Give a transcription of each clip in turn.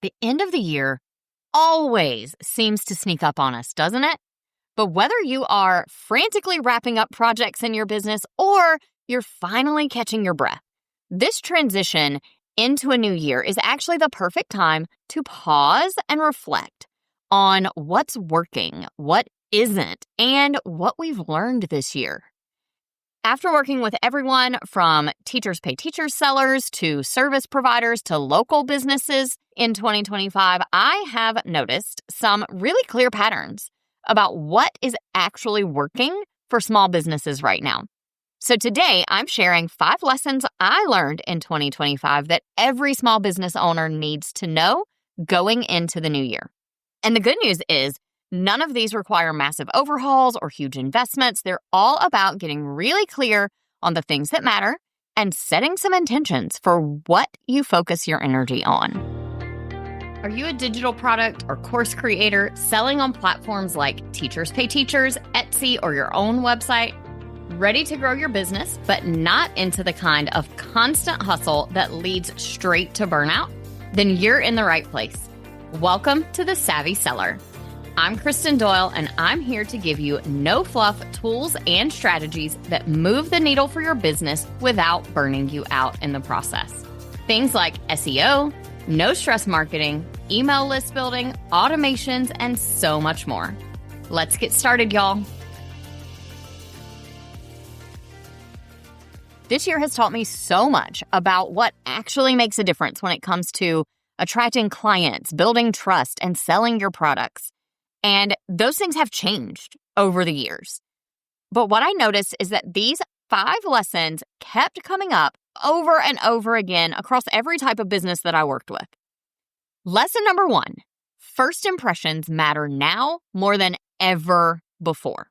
The end of the year always seems to sneak up on us, doesn't it? But whether you are frantically wrapping up projects in your business or you're finally catching your breath, this transition into a new year is actually the perfect time to pause and reflect on what's working, what isn't, and what we've learned this year. After working with everyone from teachers pay teachers sellers to service providers to local businesses in 2025, I have noticed some really clear patterns about what is actually working for small businesses right now. So today, I'm sharing 5 lessons I learned in 2025 that every small business owner needs to know going into the new year. And the good news is, none of these require massive overhauls or huge investments. They're all about getting really clear on the things that matter and setting some intentions for what you focus your energy on. Are you a digital product or course creator selling on platforms like Teachers Pay Teachers, Etsy, or your own website? Ready to grow your business, but not into the kind of constant hustle that leads straight to burnout? Then you're in the right place. Welcome to The Savvy Seller. I'm Kristen Doyle, and I'm here to give you no-fluff tools and strategies that move the needle for your business without burning you out in the process. Things like SEO, no-stress marketing, email list building, automations, and so much more. Let's get started, y'all. This year has taught me so much about what actually makes a difference when it comes to attracting clients, building trust, and selling your products. And those things have changed over the years. But what I noticed is that these 5 lessons kept coming up over and over again across every type of business that I worked with. Lesson number 1, first impressions matter now more than ever before.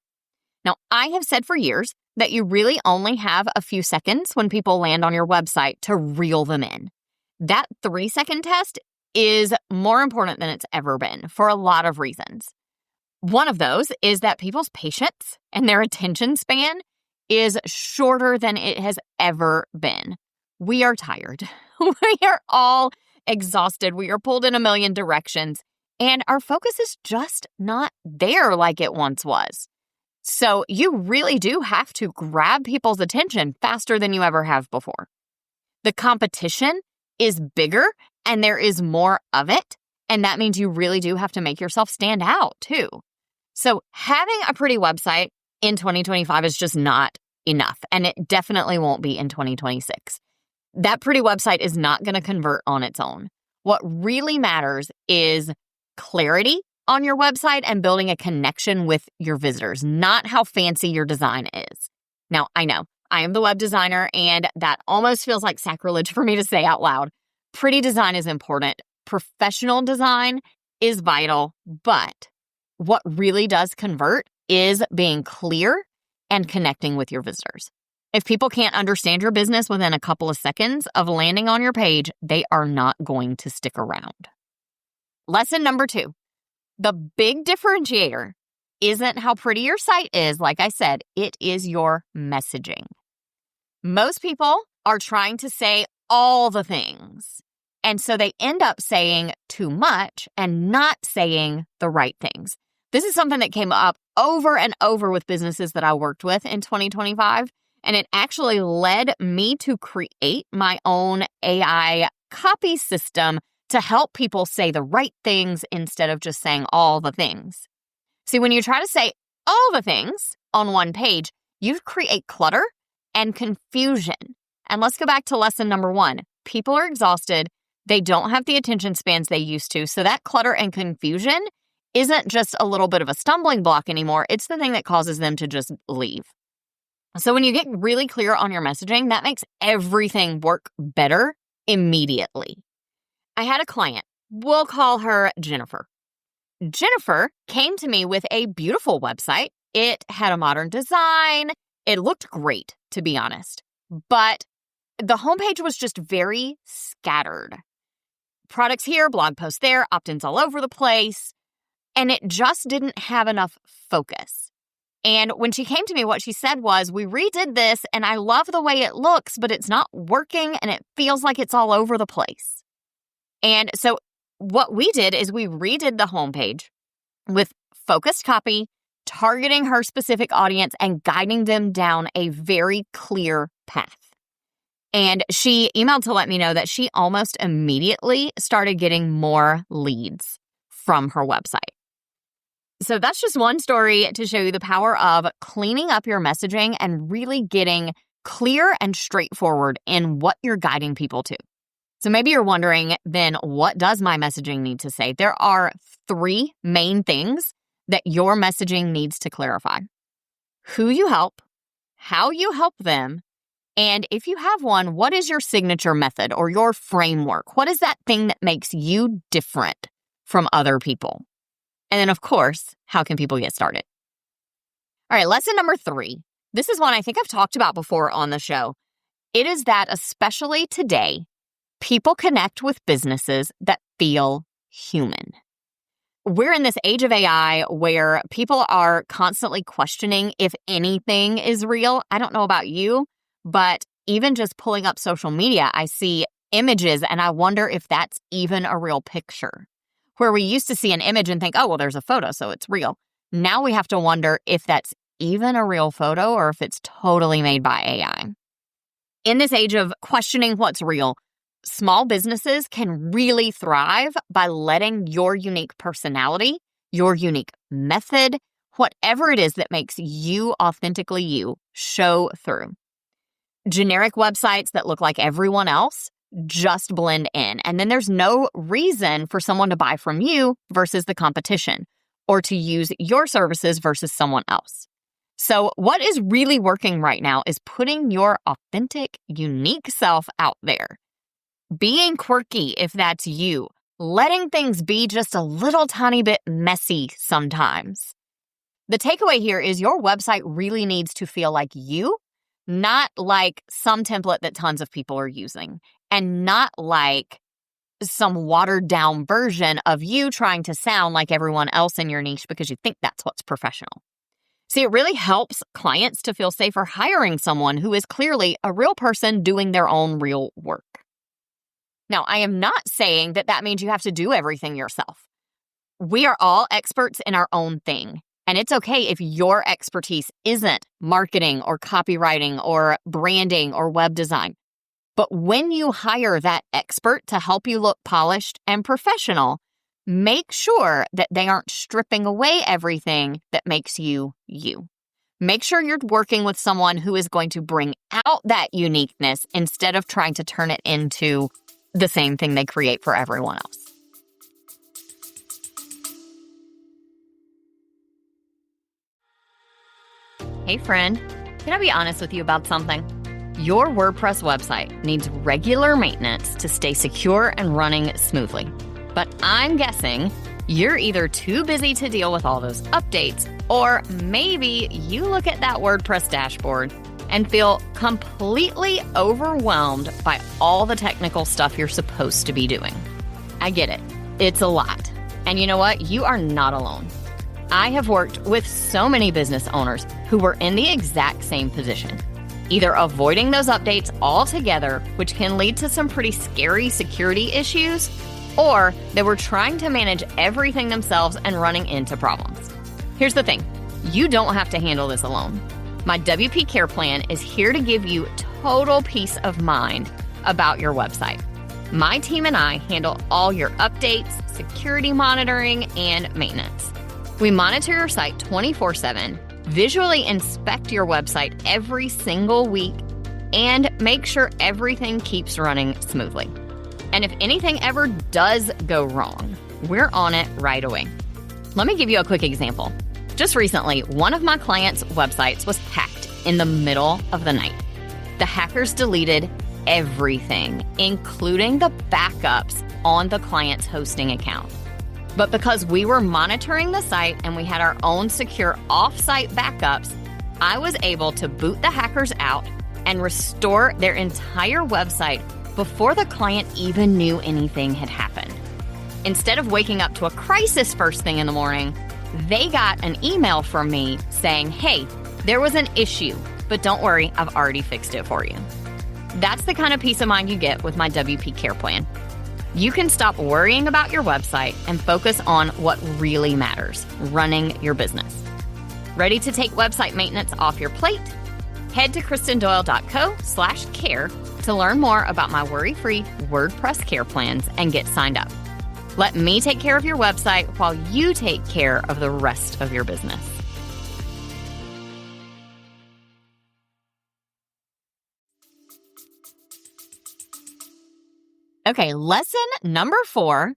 Now, I have said for years that you really only have a few seconds when people land on your website to reel them in. That 3-second test is more important than it's ever been for a lot of reasons. One of those is that people's patience and their attention span is shorter than it has ever been. We are tired. We are all exhausted. We are pulled in a million directions, and our focus is just not there like it once was. So you really do have to grab people's attention faster than you ever have before. The competition is bigger and there is more of it, and that means you really do have to make yourself stand out too. So having a pretty website in 2025 is just not enough, and it definitely won't be in 2026. That pretty website is not going to convert on its own. What really matters is clarity on your website and building a connection with your visitors, not how fancy your design is. Now, I know I am the web designer, and that almost feels like sacrilege for me to say out loud. Pretty design is important. Professional design is vital, but what really does convert is being clear and connecting with your visitors. If people can't understand your business within a couple of seconds of landing on your page, they are not going to stick around. Lesson number 2, the big differentiator isn't how pretty your site is. Like I said, it is your messaging. Most people are trying to say all the things, and so they end up saying too much and not saying the right things. This is something that came up over and over with businesses that I worked with in 2025, and it actually led me to create my own AI copy system to help people say the right things instead of just saying all the things. See, when you try to say all the things on one page, you create clutter and confusion. And let's go back to lesson number 1. People are exhausted. They don't have the attention spans they used to. So that clutter and confusion isn't just a little bit of a stumbling block anymore. It's the thing that causes them to just leave. So when you get really clear on your messaging, that makes everything work better immediately. I had a client. We'll call her Jennifer. Jennifer came to me with a beautiful website. It had a modern design. It looked great, to be honest. But the homepage was just very scattered. Products here, blog posts there, opt-ins all over the place. And it just didn't have enough focus. And when she came to me, what she said was, we redid this and I love the way it looks, but it's not working and it feels like it's all over the place. And so what we did is we redid the homepage with focused copy, targeting her specific audience and guiding them down a very clear path. And she emailed to let me know that she almost immediately started getting more leads from her website. So that's just one story to show you the power of cleaning up your messaging and really getting clear and straightforward in what you're guiding people to. So maybe you're wondering, then what does my messaging need to say? There are 3 main things that your messaging needs to clarify: who you help, how you help them, and if you have one, what is your signature method or your framework? What is that thing that makes you different from other people? And then, of course, how can people get started? All right, lesson number 3. This is one I think I've talked about before on the show. It is that, especially today, people connect with businesses that feel human. We're in this age of AI where people are constantly questioning if anything is real. I don't know about you, but even just pulling up social media, I see images and I wonder if that's even a real picture. Where we used to see an image and think, oh, well, there's a photo, so it's real. Now we have to wonder if that's even a real photo or if it's totally made by AI. In this age of questioning what's real, small businesses can really thrive by letting your unique personality, your unique method, whatever it is that makes you authentically you, show through. Generic websites that look like everyone else just blend in. And then there's no reason for someone to buy from you versus the competition, or to use your services versus someone else. So what is really working right now is putting your authentic, unique self out there. Being quirky if that's you. Letting things be just a little tiny bit messy sometimes. The takeaway here is your website really needs to feel like you, not like some template that tons of people are using, and not like some watered down version of you trying to sound like everyone else in your niche because you think that's what's professional. See, it really helps clients to feel safer hiring someone who is clearly a real person doing their own real work. Now, I am not saying that that means you have to do everything yourself. We are all experts in our own thing. And it's okay if your expertise isn't marketing or copywriting or branding or web design. But when you hire that expert to help you look polished and professional, make sure that they aren't stripping away everything that makes you you. Make sure you're working with someone who is going to bring out that uniqueness instead of trying to turn it into the same thing they create for everyone else. Hey friend, can I be honest with you about something? Your WordPress website needs regular maintenance to stay secure and running smoothly. But I'm guessing you're either too busy to deal with all those updates, or maybe you look at that WordPress dashboard and feel completely overwhelmed by all the technical stuff you're supposed to be doing. I get it. It's a lot. And you know what? You are not alone. I have worked with so many business owners who were in the exact same position, either avoiding those updates altogether, which can lead to some pretty scary security issues, or they were trying to manage everything themselves and running into problems. Here's the thing. You don't have to handle this alone. My WP Care Plan is here to give you total peace of mind about your website. My team and I handle all your updates, security monitoring, and maintenance. We monitor your site 24/7, visually inspect your website every single week, and make sure everything keeps running smoothly. And if anything ever does go wrong, we're on it right away. Let me give you a quick example. Just recently, one of my clients' websites was hacked in the middle of the night. The hackers deleted everything, including the backups on the client's hosting account. But because we were monitoring the site and we had our own secure off-site backups, I was able to boot the hackers out and restore their entire website before the client even knew anything had happened. Instead of waking up to a crisis first thing in the morning, they got an email from me saying, hey, there was an issue, but don't worry, I've already fixed it for you. That's the kind of peace of mind you get with my WP Care Plan. you can stop worrying about your website and focus on what really matters, running your business. Ready to take website maintenance off your plate? Head to KristenDoyle.co/care to learn more about my worry-free WordPress care plans and get signed up. Let me take care of your website while you take care of the rest of your business. Okay, lesson number 4,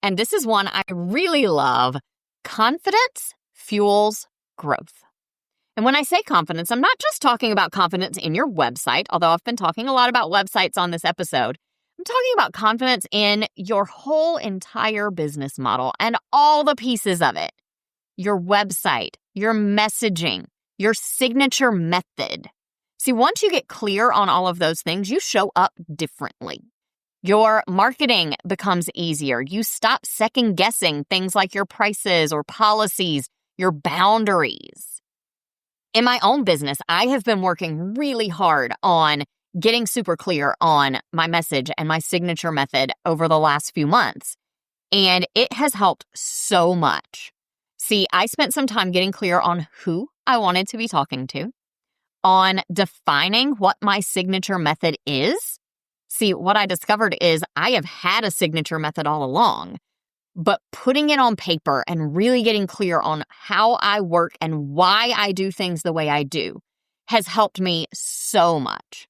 and this is one I really love. Confidence fuels growth. And when I say confidence, I'm not just talking about confidence in your website, although I've been talking a lot about websites on this episode. I'm talking about confidence in your whole entire business model and all the pieces of it. Your website, your messaging, your signature method. See, once you get clear on all of those things, you show up differently. Your marketing becomes easier. You stop second guessing things like your prices or policies, your boundaries. In my own business, I have been working really hard on getting super clear on my message and my signature method over the last few months, and it has helped so much. See, I spent some time getting clear on who I wanted to be talking to, on defining what my signature method is. See, what I discovered is I have had a signature method all along, but putting it on paper and really getting clear on how I work and why I do things the way I do has helped me so much.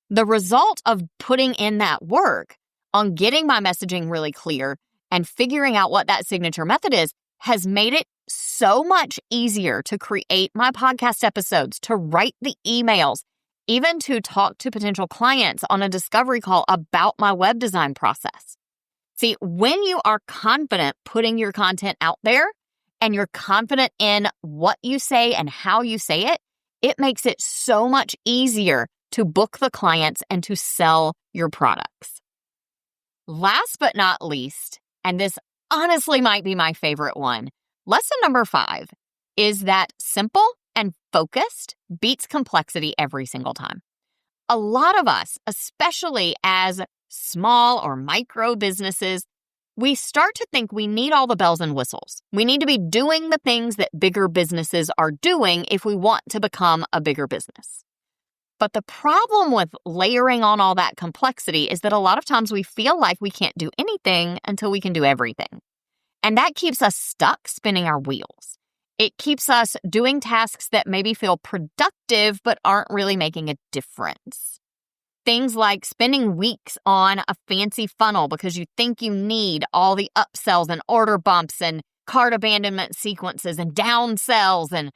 The result of putting in that work on getting my messaging really clear and figuring out what that signature method is has made it so much easier to create my podcast episodes, to write the emails, even to talk to potential clients on a discovery call about my web design process. See, when you are confident putting your content out there and you're confident in what you say and how you say it, it makes it so much easier to book the clients and to sell your products. Last but not least, and this honestly might be my favorite one, lesson number 5 is that simple and focused beats complexity every single time. A lot of us, especially as small or micro businesses, we start to think we need all the bells and whistles. We need to be doing the things that bigger businesses are doing if we want to become a bigger business. But the problem with layering on all that complexity is that a lot of times we feel like we can't do anything until we can do everything. And that keeps us stuck spinning our wheels. It keeps us doing tasks that maybe feel productive but aren't really making a difference. Things like spending weeks on a fancy funnel because you think you need all the upsells and order bumps and cart abandonment sequences and downsells and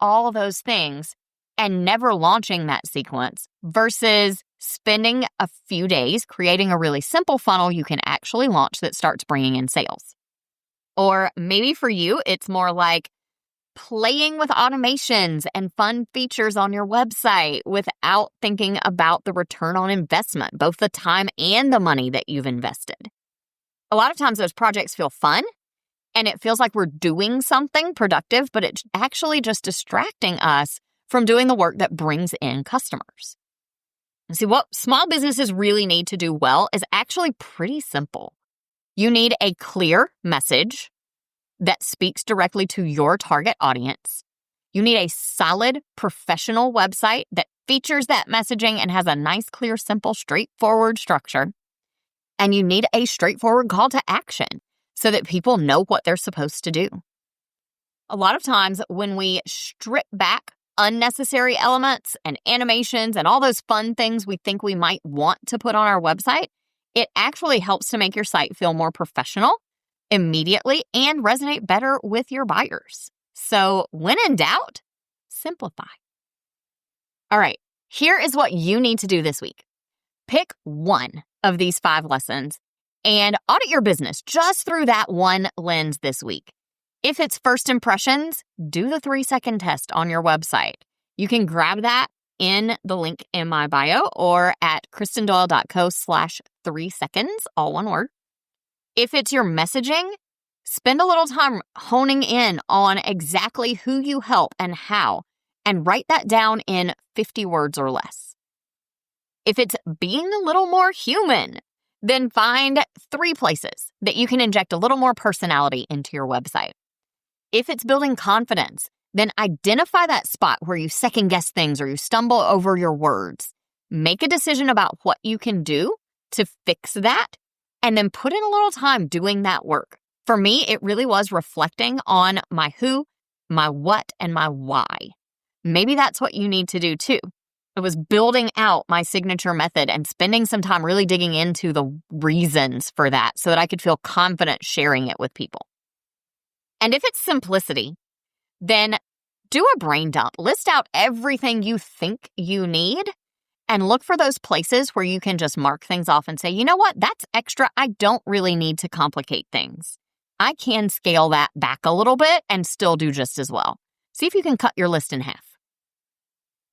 all those things and never launching that sequence versus spending a few days creating a really simple funnel you can actually launch that starts bringing in sales. Or maybe for you, it's more like playing with automations and fun features on your website without thinking about the return on investment, both the time and the money that you've invested. A lot of times those projects feel fun and it feels like we're doing something productive, but it's actually just distracting us from doing the work that brings in customers. See, what small businesses really need to do well is actually pretty simple. You need a clear message that speaks directly to your target audience. You need a solid, professional website that features that messaging and has a nice, clear, simple, straightforward structure. And you need a straightforward call to action so that people know what they're supposed to do. A lot of times when we strip back unnecessary elements and animations and all those fun things we think we might want to put on our website, it actually helps to make your site feel more professional immediately and resonate better with your buyers. So when in doubt, simplify. All right, here is what you need to do this week. Pick one of these 5 lessons and audit your business just through that one lens this week. If it's first impressions, do the 3-second test on your website. You can grab that in the link in my bio or at kristendoyle.co/3seconds, all one word. If it's your messaging, spend a little time honing in on exactly who you help and how, and write that down in 50 words or less. If it's being a little more human, Then find 3 places that you can inject a little more personality into your website. If it's building confidence, then identify that spot where you second guess things or you stumble over your words. Make a decision about what you can do to fix that, and then put in a little time doing that work. For me, it really was reflecting on my who, my what, and my why. Maybe that's what you need to do too. It was building out my signature method and spending some time really digging into the reasons for that so that I could feel confident sharing it with people. And if it's simplicity, then do a brain dump. List out everything you think you need and look for those places where you can just mark things off and say, you know what, that's extra. I don't really need to complicate things. I can scale that back a little bit and still do just as well. See if you can cut your list in half.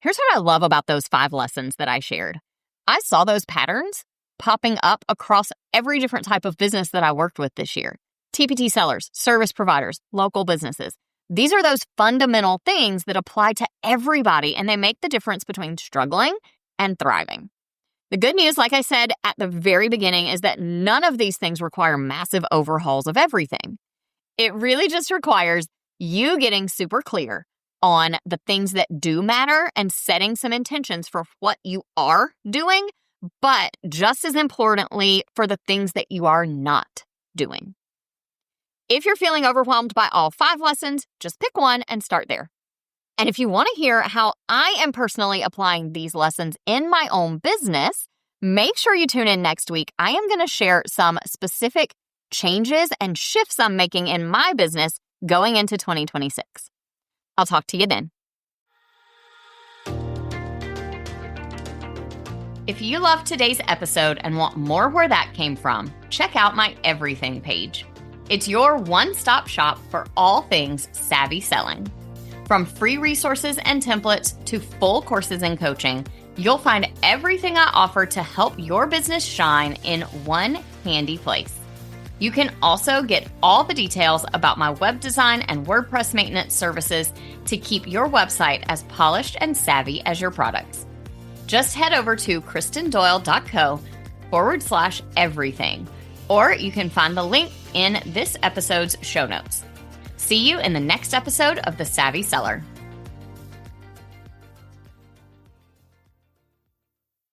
Here's what I love about those 5 lessons that I shared. I saw those patterns popping up across every different type of business that I worked with this year. TPT sellers, service providers, local businesses. These are those fundamental things that apply to everybody, and they make the difference between struggling and thriving. The good news, like I said at the very beginning, is that none of these things require massive overhauls of everything. It really just requires you getting super clear on the things that do matter and setting some intentions for what you are doing, but just as importantly, for the things that you are not doing. If you're feeling overwhelmed by all 5 lessons, just pick one and start there. And if you want to hear how I am personally applying these lessons in my own business, make sure you tune in next week. I am going to share some specific changes and shifts I'm making in my business going into 2026. I'll talk to you then. If you loved today's episode and want more where that came from, check out my everything page. It's your one-stop shop for all things savvy selling. From free resources and templates to full courses and coaching, you'll find everything I offer to help your business shine in one handy place. You can also get all the details about my web design and WordPress maintenance services to keep your website as polished and savvy as your products. Just head over to kristendoyle.co/everything, or you can find the link in this episode's show notes. See you in the next episode of The Savvy Seller.